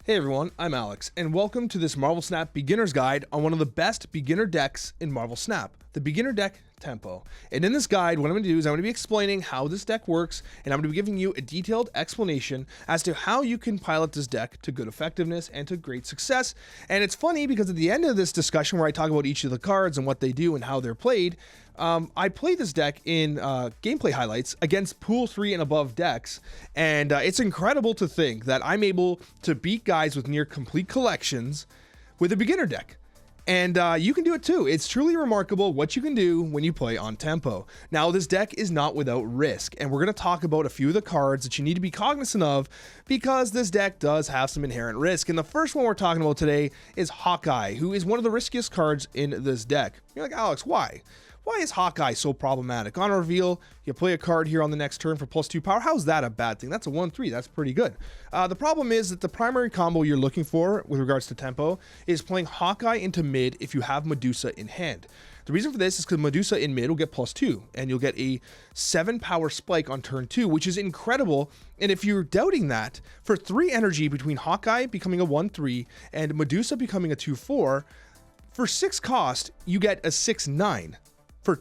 Hey everyone, I'm Alex, and welcome to this Marvel Snap Beginner's Guide on one of the best beginner decks in Marvel Snap, the Beginner Deck Tempo. And in this guide, what I'm going to do is I'm going to be explaining how this deck works, and I'm going to be giving you a detailed explanation as to how you can pilot this deck to good effectiveness and to great success. And it's funny because at the end of this discussion where I talk about each of the cards and what they do and how they're played, I played this deck in gameplay highlights against Pool 3 and above decks, and it's incredible to think that I'm able to beat guys with near complete collections with a beginner deck. And you can do it too. It's truly remarkable what you can do when you play on tempo. Now, this deck is not without risk, and we're going to talk about a few of the cards that you need to be cognizant of because this deck does have some inherent risk. And the first one we're talking about today is Hawkeye, who is one of the riskiest cards in this deck. You're like, Alex, why? Why is Hawkeye so problematic? On reveal, you play a card here on the next turn for +2 power. How's that a bad thing? That's a 1/3. That's pretty good. The problem is that the primary combo you're looking for with regards to tempo is playing Hawkeye into mid if you have Medusa in hand. The reason for this is because Medusa in mid will get +2, and you'll get a 7 power spike on turn 2, which is incredible. And if you're doubting that, for 3 energy between Hawkeye becoming a 1/3 and Medusa becoming a 2/4, for 6 cost, you get a 6/9. For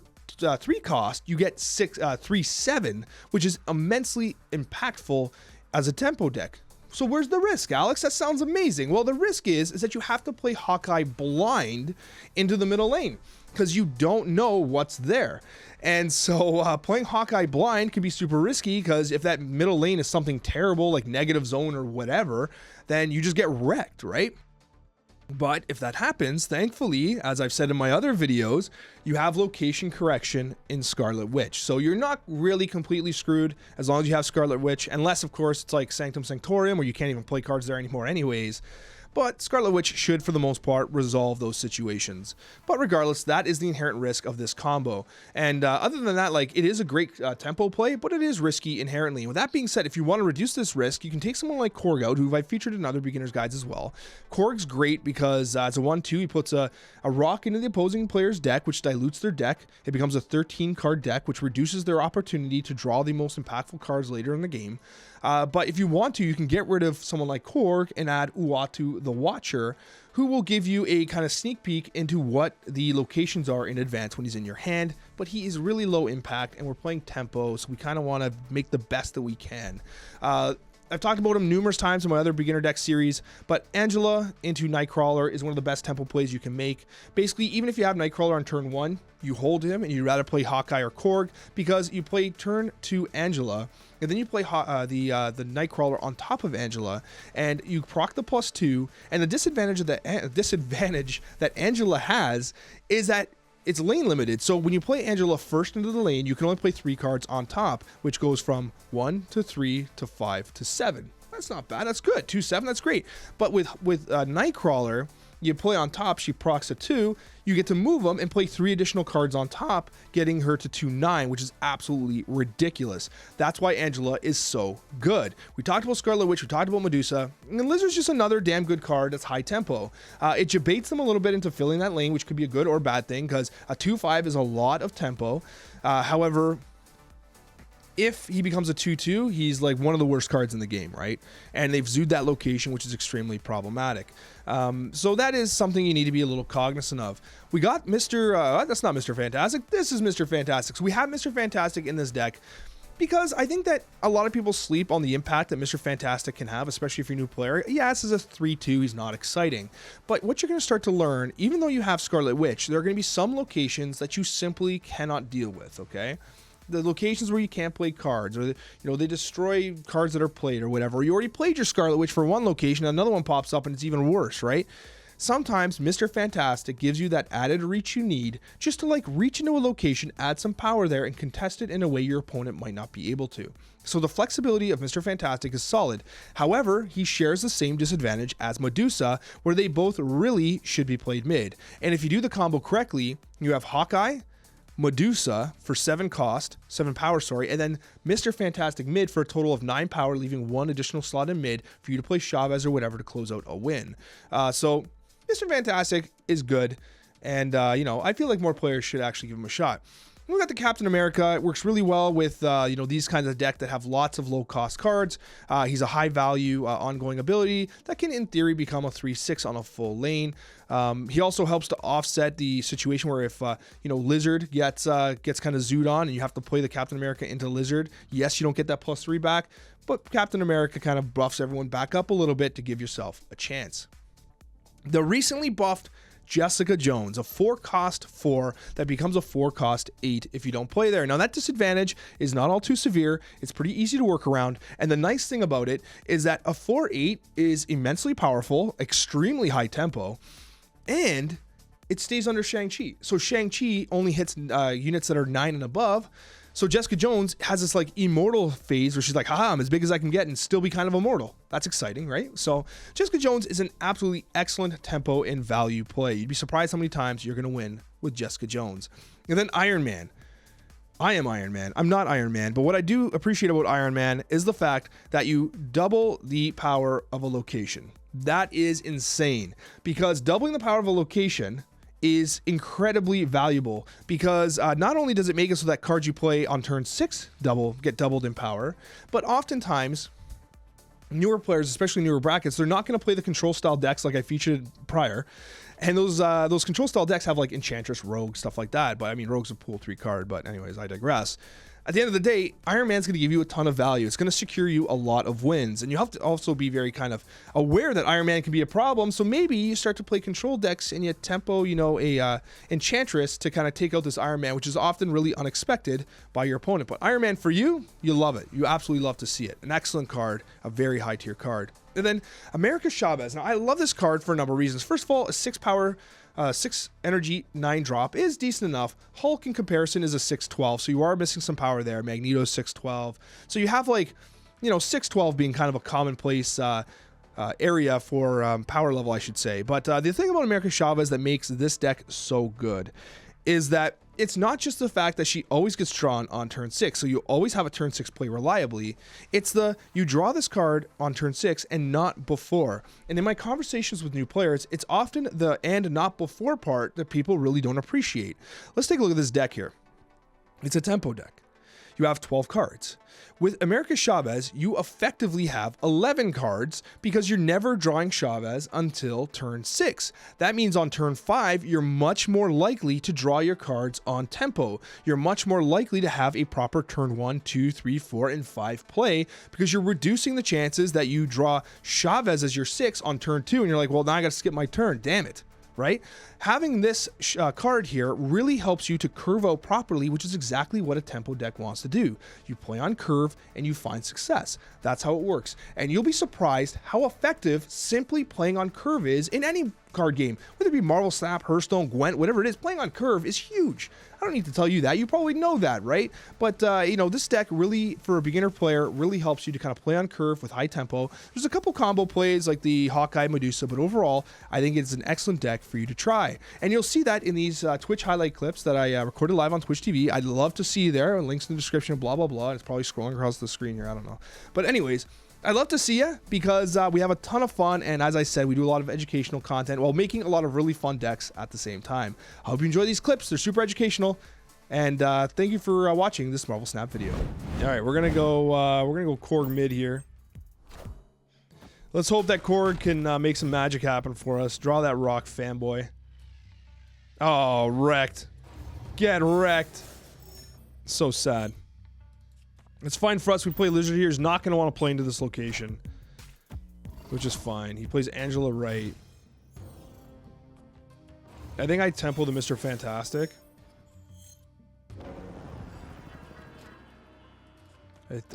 3 cost, you get 3/7, which is immensely impactful as a tempo deck. So where's the risk, Alex? That sounds amazing. Well, the risk is that you have to play Hawkeye blind into the middle lane because you don't know what's there. And so playing Hawkeye blind can be super risky because if that middle lane is something terrible like negative zone or whatever, then you just get wrecked, right? But if that happens, thankfully, as I've said in my other videos, you have location correction in Scarlet Witch. So you're not really completely screwed as long as you have Scarlet Witch, unless, of course, it's like Sanctum Sanctorum where you can't even play cards there anymore anyways. But Scarlet Witch should, for the most part, resolve those situations. But regardless, that is the inherent risk of this combo. And other than that, like, it is a great tempo play, but it is risky inherently. And with that being said, if you want to reduce this risk, you can take someone like Korg out, who I've featured in other beginner's guides as well. Korg's great because as a 1/2, he puts a rock into the opposing player's deck, which dilutes their deck. It becomes a 13-card deck, which reduces their opportunity to draw the most impactful cards later in the game. But if you want to, you can get rid of someone like Korg and add Uatu the Watcher, who will give you a kind of sneak peek into what the locations are in advance when he's in your hand. But he is really low impact, and we're playing tempo, so we kind of want to make the best that we can. I've talked about him numerous times in my other beginner deck series, but Angela into Nightcrawler is one of the best tempo plays you can make. Basically, even if you have Nightcrawler on turn 1, you hold him and you'd rather play Hawkeye or Korg because you play turn 2 Angela, and then you play the Nightcrawler on top of Angela, and you proc the +2. And the disadvantage that Angela has is that it's lane limited. So when you play Angela first into the lane, you can only play 3 cards on top, which goes from 1 to 3 to 5 to 7. That's not bad. That's good. 2/7. That's great. But with Nightcrawler, you play on top. She procs a 2. You get to move them and play 3 additional cards on top, getting her to 2/9, which is absolutely ridiculous. That's why Angela is so good. We talked about Scarlet Witch. We talked about Medusa. And Lizard's just another damn good card that's high tempo. It debates them a little bit into filling that lane, which could be a good or bad thing because a 2/5 is a lot of tempo. However, if he becomes a 2/2, he's like one of the worst cards in the game, right? And they've zooed that location, which is extremely problematic. So that is something you need to be a little cognizant of. We got that's not Mr. Fantastic. This is Mr. Fantastic. So we have Mr. Fantastic in this deck because I think that a lot of people sleep on the impact that Mr. Fantastic can have, especially if you're a new player. Yeah, this is a 3/2. He's not exciting. But what you're going to start to learn, even though you have Scarlet Witch, there are going to be some locations that you simply cannot deal with, okay? The locations where you can't play cards, or they destroy cards that are played or whatever. Or you already played your Scarlet Witch for one location, another one pops up and it's even worse, right? Sometimes Mr. Fantastic gives you that added reach you need just to like reach into a location, add some power there, and contest it in a way your opponent might not be able to. So the flexibility of Mr. Fantastic is solid. However, he shares the same disadvantage as Medusa, where they both really should be played mid. And if you do the combo correctly, you have Hawkeye, Medusa for 7 power, and then Mr. Fantastic mid for a total of 9 power, leaving 1 additional slot in mid for you to play Chavez or whatever to close out a win. So Mr. Fantastic is good, and I feel like more players should actually give him a shot. We got the Captain America. It works really well with these kinds of deck that have lots of low cost cards. He's a high value ongoing ability that can in theory become a 3/6 on a full lane. He also helps to offset the situation where if Lizard gets kind of zooed on and you have to play the Captain America into Lizard, yes, you don't get that +3 back, but Captain America kind of buffs everyone back up a little bit to give yourself a chance. The recently buffed Jessica Jones, a 4-cost 4 that becomes a 4-cost 8 if you don't play there. Now that disadvantage is not all too severe. It's pretty easy to work around. And the nice thing about it is that a 4/8 is immensely powerful, extremely high tempo, and it stays under Shang-Chi. So Shang-Chi only hits units that are 9 and above. So Jessica Jones has this like immortal phase where she's like, haha, I'm as big as I can get and still be kind of immortal. That's exciting, right? So Jessica Jones is an absolutely excellent tempo and value play. You'd be surprised how many times you're going to win with Jessica Jones. And then Iron Man. I am Iron Man. I'm not Iron Man, but what I do appreciate about Iron Man is the fact that you double the power of a location. That is insane, because doubling the power of a location is incredibly valuable, because not only does it make it so that cards you play on turn 6 get doubled in power, but oftentimes newer players, especially newer brackets, they're not going to play the control style decks like I featured prior. And those control style decks have like Enchantress, Rogue, stuff like that. But I mean, Rogue's a pool 3 card, but anyways, I digress. At the end of the day, Iron Man's going to give you a ton of value. It's going to secure you a lot of wins. And you have to also be very kind of aware that Iron Man can be a problem. So maybe you start to play control decks and you tempo, a Enchantress to kind of take out this Iron Man, which is often really unexpected by your opponent. But Iron Man for you, you love it. You absolutely love to see it. An excellent card, a very high tier card. And then America Chavez. Now, I love this card for a number of reasons. First of all, a 6 power, 6 energy, 9 drop is decent enough. Hulk in comparison is a 6/12, so you are missing some power there. Magneto's 6/12. So you have 6/12 being kind of a commonplace area for power level, I should say. But the thing about America Chavez that makes this deck so good is that it's not just the fact that she always gets drawn on turn 6, so you always have a turn 6 play reliably. It's you draw this card on turn 6 and not before. And in my conversations with new players, it's often the and not before part that people really don't appreciate. Let's take a look at this deck here. It's a tempo deck. You have 12 cards. With America Chavez, you effectively have 11 cards because you're never drawing Chavez until turn 6. That means on turn 5, you're much more likely to draw your cards on tempo. You're much more likely to have a proper turn 1, 2, 3, 4, and 5 play because you're reducing the chances that you draw Chavez as your 6 on turn 2 and you're like, well, now I got to skip my turn. Damn it. Right? Having this card here really helps you to curve out properly, which is exactly what a tempo deck wants to do. You play on curve and you find success. That's how it works. And you'll be surprised how effective simply playing on curve is in any card game, whether it be Marvel Snap, Hearthstone, Gwent, whatever it is. Playing on curve is huge. I don't need to tell you that. You probably know that, right? But, this deck really, for a beginner player, really helps you to kind of play on curve with high tempo. There's a couple combo plays like the Hawkeye Medusa, but overall, I think it's an excellent deck for you to try. And you'll see that in these Twitch highlight clips that I recorded live on Twitch TV. I'd love to see you there. Links in the description, blah, blah, blah. It's probably scrolling across the screen here. I don't know. But anyways, I'd love to see you because we have a ton of fun. And as I said, we do a lot of educational content while making a lot of really fun decks at the same time. I hope you enjoy these clips. They're super educational. And thank you for watching this Marvel Snap video. All right, we're gonna go Korg mid here. Let's hope that Korg can make some magic happen for us. Draw that rock, fanboy. Oh, wrecked. Get wrecked. So sad. It's fine for us. We play Lizard here. He's not gonna want to play into this location, which is fine. He plays Angela Wright. I think I tempo the Mr. Fantastic.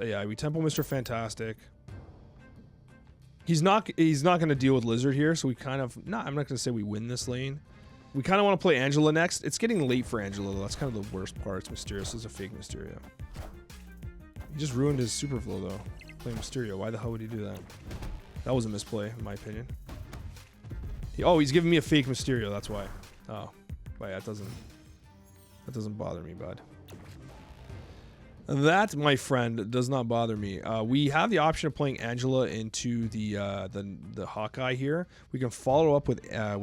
Yeah, we tempo Mr. Fantastic. He's not going to deal with Lizard here, so we kind of... I'm not going to say we win this lane. We kind of want to play Angela next. It's getting late for Angela, though. That's kind of the worst part. It's Mysterious. It's a fake Mysterio. He just ruined his super flow, though. Playing Mysterio. Why the hell would he do that? That was a misplay, in my opinion. He's giving me a fake Mysterio. That's why. Oh. But yeah, that doesn't bother me, bud. That, my friend, does not bother me. We have the option of playing Angela into the Hawkeye here. We can follow up with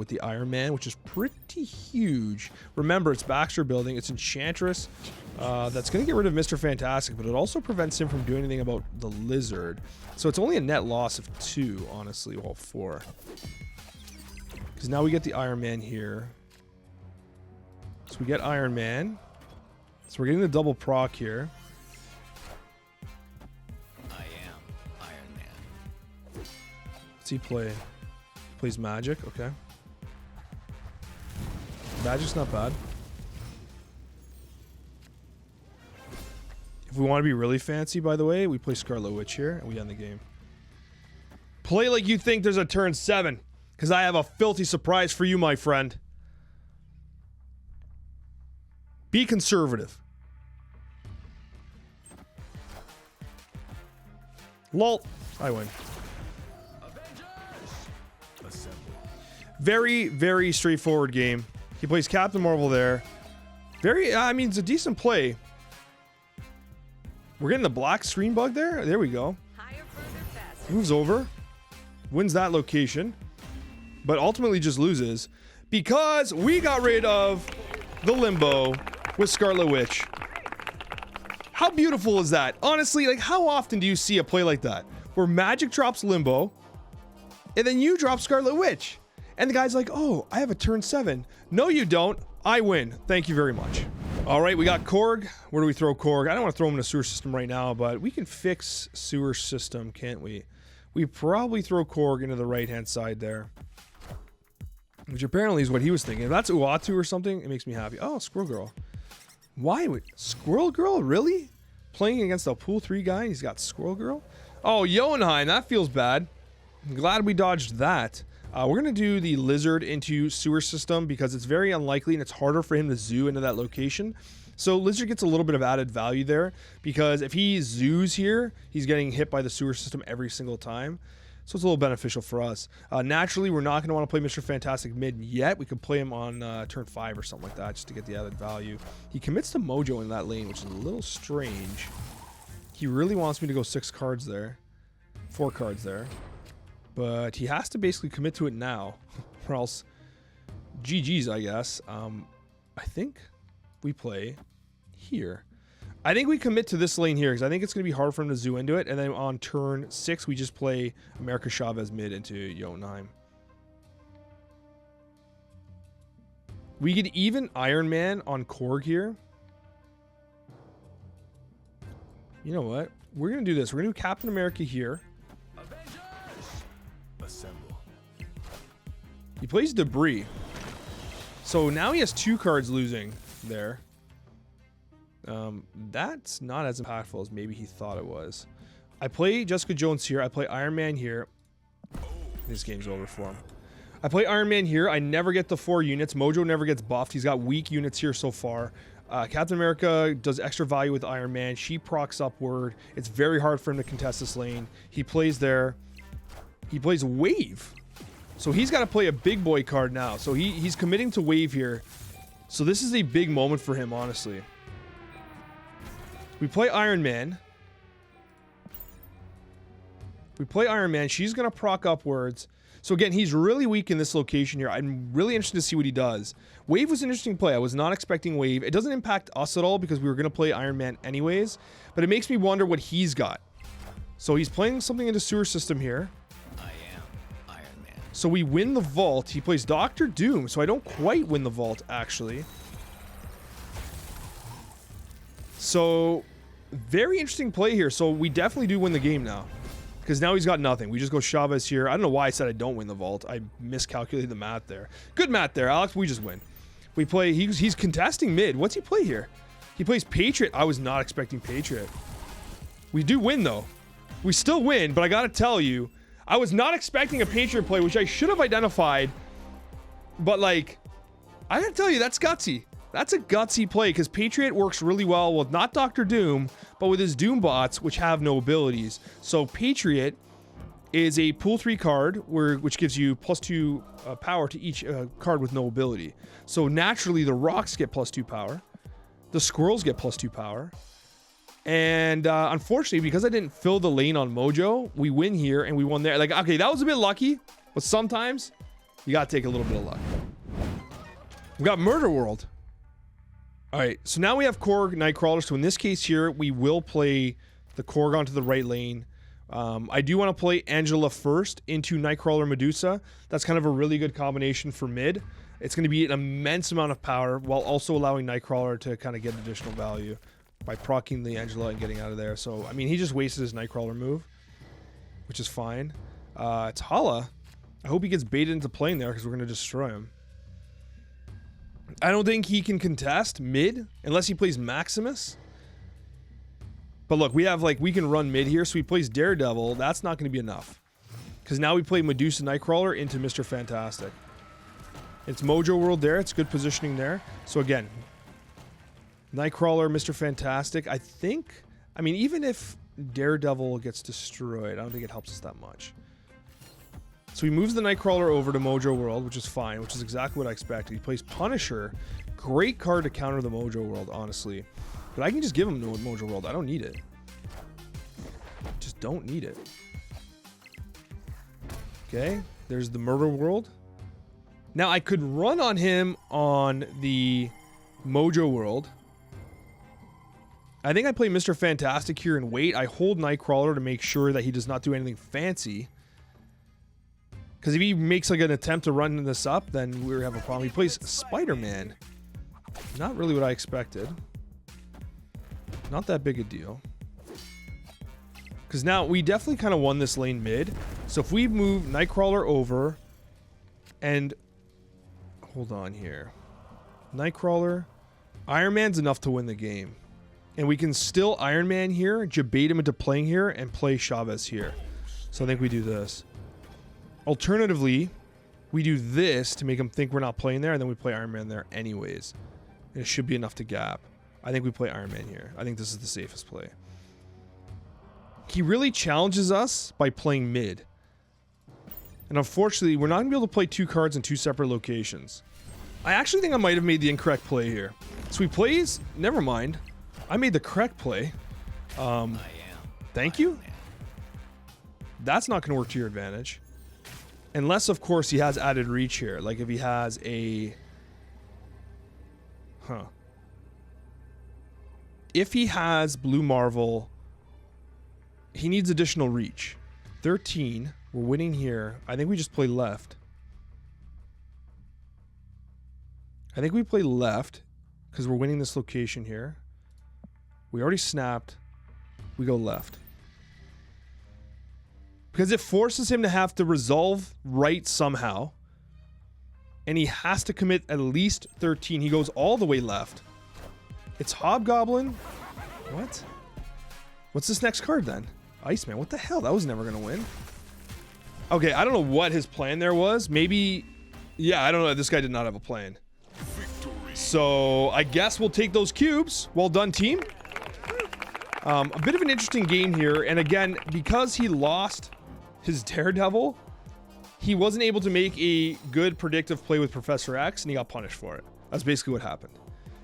the Iron Man, which is pretty huge. Remember, it's Baxter building. It's Enchantress. That's going to get rid of Mr. Fantastic, but it also prevents him from doing anything about the Lizard. So it's only a net loss of 2, honestly. Well, 4. Because now we get the Iron Man here. So we get Iron Man. So we're getting the double proc here. What's he play? Plays Magic, okay. Magic's not bad. If we want to be really fancy, by the way, we play Scarlet Witch here, and we end the game. Play like you think there's a turn 7, because I have a filthy surprise for you, my friend. Be conservative. Lol. I win. Very, very straightforward game. He plays Captain Marvel there. I mean, it's a decent play. We're getting the black screen bug there. There we go. Moves over. Wins that location. But ultimately just loses. Because we got rid of the Limbo with Scarlet Witch. How beautiful is that? Honestly, like, how often do you see a play like that? Where Magic drops Limbo, and then you drop Scarlet Witch. And the guy's like, oh, I have a turn 7. No, you don't. I win. Thank you very much. All right, we got Korg. Where do we throw Korg? I don't want to throw him in a sewer system right now, but we can fix sewer system, can't we? We probably throw Korg into the right-hand side there. Which apparently is what he was thinking. If that's Uatu or something, it makes me happy. Oh, Squirrel Girl. Why would... Squirrel Girl? Really? Playing against a pool 3 guy, he's got Squirrel Girl? Oh, Jotunheim, that feels bad. I'm glad we dodged that. We're going to do the Lizard into sewer system because it's very unlikely and it's harder for him to zoo into that location. So Lizard gets a little bit of added value there because if he zoos here, he's getting hit by the sewer system every single time. So it's a little beneficial for us. Naturally, we're not going to want to play Mr. Fantastic mid yet. We could play him on turn 5 or something like that just to get the added value. He commits to Mojo in that lane, which is a little strange. He really wants me to go 6 cards there. 4 cards there. But he has to basically commit to it now, or else GG's, I guess. I think we play here. I think we commit to this lane here because I think it's going to be hard for him to zoo into it. And then on turn 6, we just play America Chavez mid into Jotunheim. We could even Iron Man on Korg here. You know what? We're going to do this. We're going to do Captain America here. He plays Debris. So now he has 2 cards losing there. That's not as impactful as maybe he thought it was. I play Jessica Jones here. I play Iron Man here. This game's over for him. I play Iron Man here. I never get the 4 units. Mojo never gets buffed. He's got weak units here so far. Captain America does extra value with Iron Man. She procs upward. It's very hard for him to contest this lane. He plays there. He plays Wave. So he's got to play a big boy card now. So he's committing to Wave here. So this is a big moment for him, honestly. We play Iron Man. We play Iron Man. She's going to proc upwards. So again, he's really weak in this location here. I'm really interested to see what he does. Wave was an interesting play. I was not expecting Wave. It doesn't impact us at all because we were going to play Iron Man anyways. But it makes me wonder what he's got. So he's playing something into sewer system here. So we win the vault. He plays Doctor Doom, so I don't quite win the vault, actually. So, very interesting play here. So we definitely do win the game now. Because now he's got nothing. We just go Chavez here. I don't know why I said I don't win the vault. I miscalculated the math there. Good math there, Alex. We just win. We play... He's contesting mid. What's he play here? He plays Patriot. I was not expecting Patriot. We do win, though. We still win, but I gotta tell you... I was not expecting a Patriot play, which I should have identified. But, like, I gotta tell you, that's gutsy. That's a gutsy play, because Patriot works really well with not Doctor Doom, but with his Doom bots, which have no abilities. So, Patriot is a pool 3 card, which gives you +2 power to each card with no ability. So, naturally, the Rocks get +2 power. The Squirrels get +2 power. And unfortunately, because I didn't fill the lane on Mojo, we win here and we won there. Like, okay, that was a bit lucky, but sometimes you got to take a little bit of luck. We got Murder World. All right, so now we have Korg, Nightcrawler. So in this case here, we will play the Korg onto the right lane. I do want to play Angela first into Nightcrawler Medusa. That's kind of a really good combination for mid. It's going to be an immense amount of power while also allowing Nightcrawler to kind of get additional value by proccing the Angela and getting out of there. So, I mean, he just wasted his Nightcrawler move, which is fine. It's Hala. I hope he gets baited into playing there because we're going to destroy him. I don't think he can contest mid unless he plays Maximus. But look, we have like, we can run mid here. So he plays Daredevil. That's not going to be enough. Because now we play Medusa Nightcrawler into Mr. Fantastic. It's Mojo World there. It's good positioning there. So again, Nightcrawler, Mr. Fantastic. I think, I mean, even if Daredevil gets destroyed, I don't think it helps us that much. So he moves the Nightcrawler over to Mojo World, which is fine, which is exactly what I expected. He plays Punisher. Great card to counter the Mojo World, honestly. But I can just give him the Mojo World. I don't need it. Just don't need it. Okay, there's the Murder World. Now, I could run on him on the Mojo World. I think I play Mr. Fantastic here and wait. I hold Nightcrawler to make sure that he does not do anything fancy. Because if he makes like an attempt to run this up, then we have a problem. He plays Spider-Man. Not really what I expected. Not that big a deal. Because now we definitely kind of won this lane mid. So if we move Nightcrawler over and... Hold on here. Nightcrawler. Iron Man's enough to win the game. And we can still Iron Man here, debate him into playing here, and play Chavez here. So I think we do this. Alternatively, we do this to make him think we're not playing there, and then we play Iron Man there anyways. And it should be enough to gap. I think we play Iron Man here. I think this is the safest play. He really challenges us by playing mid. And unfortunately, we're not going to be able to play two cards in two separate locations. I actually think I might have made the incorrect play here. So he plays... Never mind. I made the correct play. Thank you? That's not going to work to your advantage. Unless, of course, he has added reach here. Like if he has a... Huh. If he has Blue Marvel, he needs additional reach. 13. We're winning here. I think we just play left. I think we play left because we're winning this location here. We already snapped. We go left. Because it forces him to have to resolve right somehow. And he has to commit at least 13. He goes all the way left. It's Hobgoblin. What? What's this next card then? Iceman. What the hell? That was never going to win. Okay, I don't know what his plan there was. Maybe... Yeah, I don't know. This guy did not have a plan. So, I guess we'll take those cubes. Well done, team. A bit of an interesting game here. And again, because he lost his Daredevil, he wasn't able to make a good predictive play with Professor X, and he got punished for it. That's basically what happened.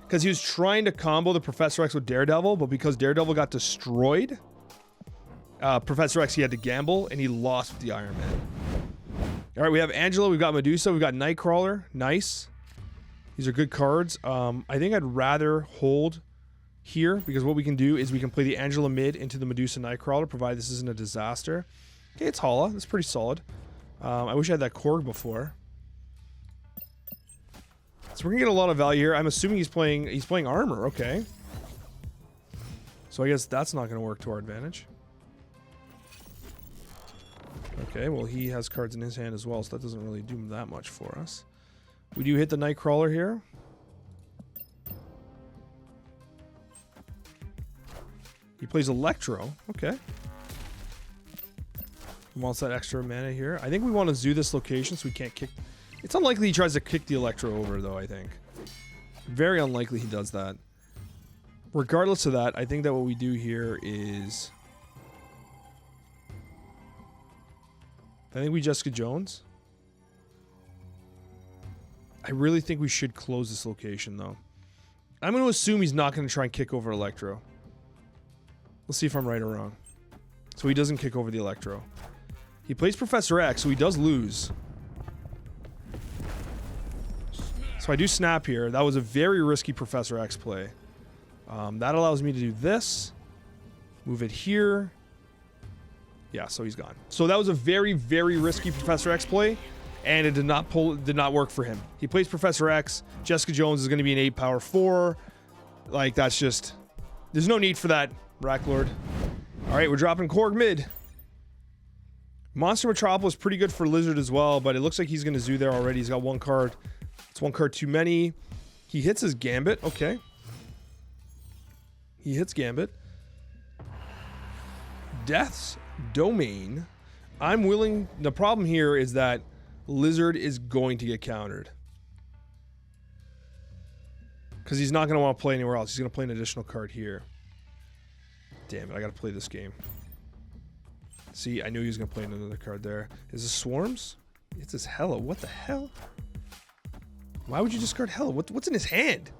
Because he was trying to combo the Professor X with Daredevil, but because Daredevil got destroyed, Professor X, he had to gamble, and he lost with the Iron Man. All right, we have Angela, we've got Medusa, we've got Nightcrawler. Nice. These are good cards. I think I'd rather hold here, because what we can do is we can play the Angela mid into the Medusa Nightcrawler, provided this isn't a disaster. Okay, it's Hala. That's pretty solid. I wish I had that Korg before. So we're gonna get a lot of value here. I'm assuming he's playing armor. Okay. So I guess that's not gonna work to our advantage. Okay, well he has cards in his hand as well, so that doesn't really do that much for us. We do hit the Nightcrawler here. He plays Electro. Okay. He wants that extra mana here. I think we want to zoo this location so we can't kick... It's unlikely he tries to kick the Electro over, though, I think. Very unlikely he does that. Regardless of that, I think that what we do here is... I think we Jessica Jones. I really think we should close this location, though. I'm going to assume he's not going to try and kick over Electro. Let's see if I'm right or wrong. So he doesn't kick over the Electro. He plays Professor X, so he does lose. So I do snap here. That was a very risky Professor X play. That allows me to do this. Move it here. Yeah, so he's gone. So that was a very, very risky Professor X play, and it did not work for him. He plays Professor X. Jessica Jones is going to be an 8 power 4. Like, that's just... There's no need for that, Racklord. All right, we're dropping Korg mid. Monster Metropolis pretty good for Lizard as well, but it looks like he's going to zoo there already. He's got 1 card. It's 1 card too many. He hits his Gambit. Okay. He hits Gambit. Death's Domain. I'm willing... The problem here is that Lizard is going to get countered. Because he's not going to want to play anywhere else. He's going to play an additional card here. Damn it, I got to play this game. See, I knew he was going to play another card there. Is this Swarms? It's his Hella. What the hell? Why would you discard Hella? What's in his hand?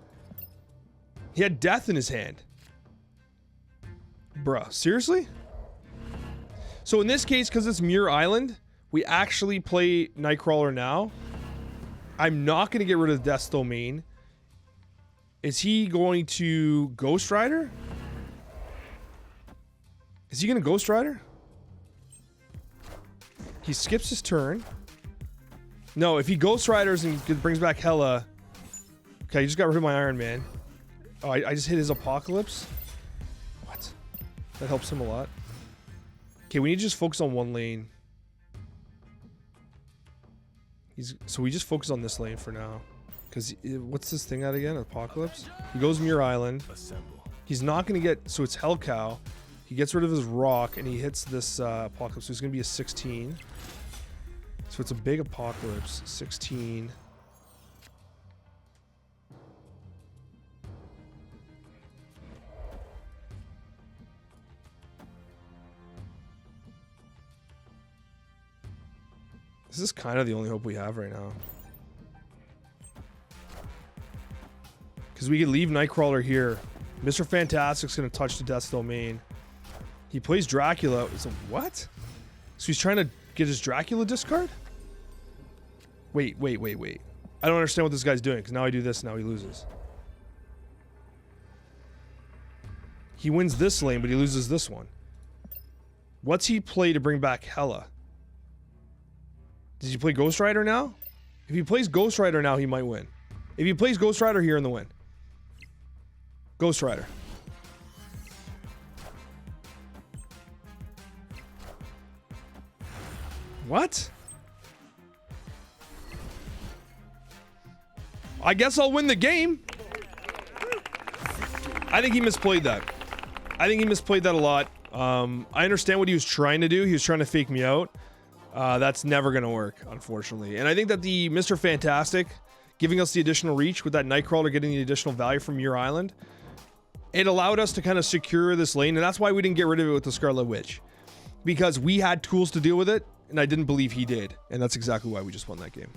He had Death in his hand. Bruh, seriously? So in this case, because it's Muir Island, we actually play Nightcrawler now. I'm not going to get rid of Death's Domain. Is he going to Ghost Rider? Is he going to Ghost Rider? He skips his turn. No, if he Ghost Riders and brings back Hella... Okay, I just got rid of my Iron Man. Oh, I just hit his Apocalypse? What? That helps him a lot. Okay, we need to just focus on 1 lane. So we just focus on this lane for now. Because, what's this thing at again? Apocalypse? He goes Muir Island. He's not going to get... So it's Hell Cow. He gets rid of his rock, and he hits this Apocalypse. So it's going to be a 16. So it's a big Apocalypse. 16. This is kind of the only hope we have right now. Because we could leave Nightcrawler here. Mr. Fantastic's going to touch the Death's Domain. He plays Dracula. So what? So he's trying to get his Dracula discard? Wait. I don't understand what this guy's doing, because now I do this, now he loses. He wins this lane, but he loses this one. What's he play to bring back Hella? Does he play Ghost Rider now? If he plays Ghost Rider now, he might win. If he plays Ghost Rider here in the win. Ghost Rider. What? I guess I'll win the game. I think he misplayed that. I think he misplayed that a lot. I understand what he was trying to do. He was trying to fake me out. That's never going to work, unfortunately. And I think that the Mr. Fantastic giving us the additional reach with that Nightcrawler getting the additional value from Muir Island, it allowed us to kind of secure this lane. And that's why we didn't get rid of it with the Scarlet Witch. Because we had tools to deal with it, and I didn't believe he did. And that's exactly why we just won that game.